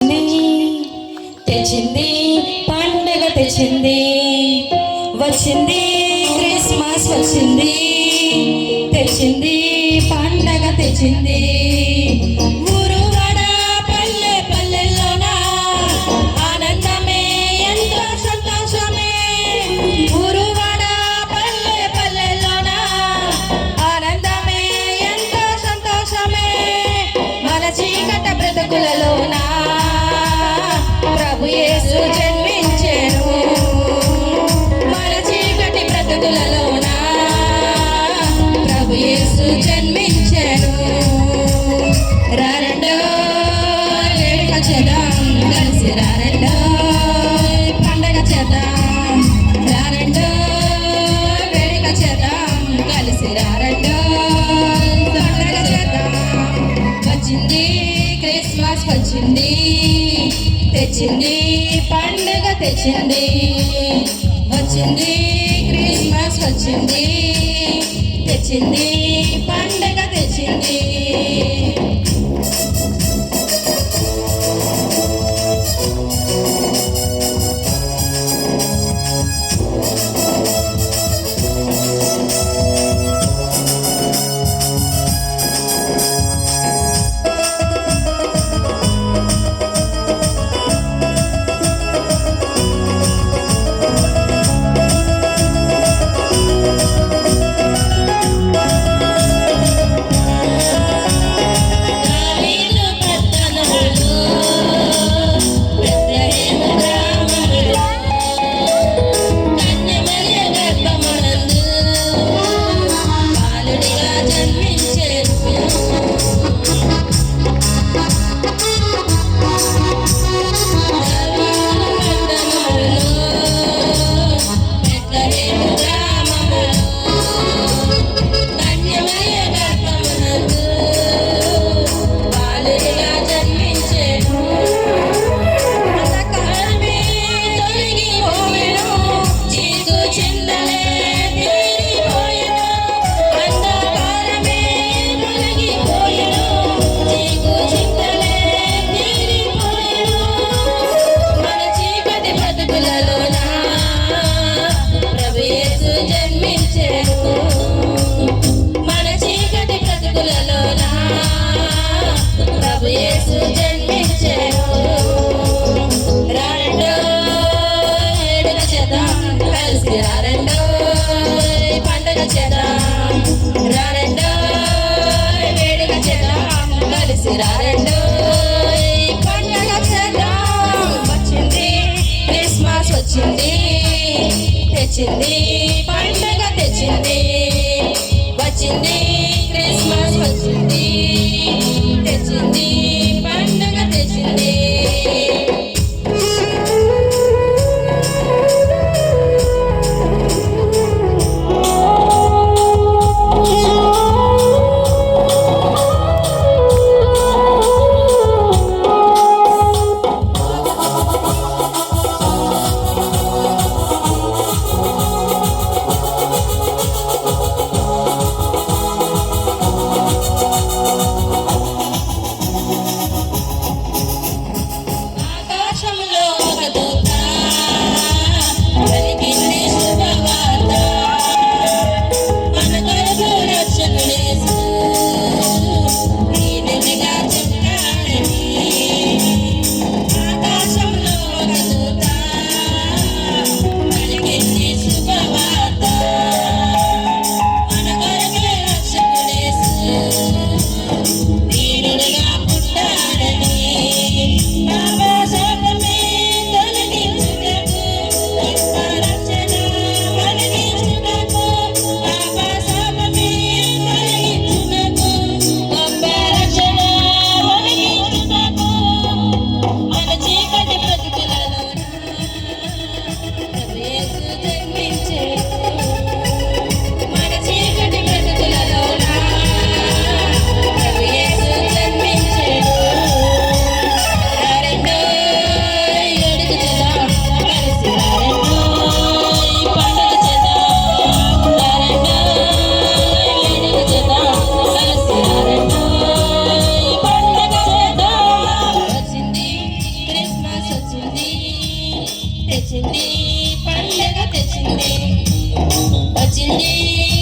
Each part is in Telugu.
వచ్చింది తెచ్చింది పండగ తెచ్చింది వచ్చింది క్రిస్మస్ వచ్చింది తెచ్చింది పండగ తెచ్చింది ఊరు వాడ పల్లె పల్లెల్లోన ఆనందమే ఎంతో సంతోషమే ఊరు వాడ పల్లె పల్లెల్లోన ఆనందమే ఎంతో సంతోషమే మన చీకట బ్రతుకులలోన ప్రభు యేసు జన్మించెను మన చీకటి బ్రతుకులలోన ప్రభు యేసు జన్మించెను రారండో వేడుక చేద్దాం కలిసి రారండో పండగ చేద్దాం రారండో వేడుక చేద్దాం కలిసి రారండో పండగ చేద్దాం వచ్చింది క్రిస్మస్ వచ్చింది తెచ్చింది పండగ తెచ్చింది వచ్చింది క్రిస్మస్ వచ్చింది తెచ్చింది పండగ తెచ్చింది తెచ్చింది పండగ తెచ్చింది వచ్చింది క్రిస్మస్ వచ్చింది తెచ్చింది పండగ తెచ్చింది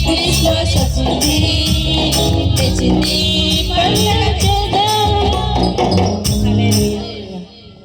క్రిస్మస్ వచ్చింది, తెచ్చింది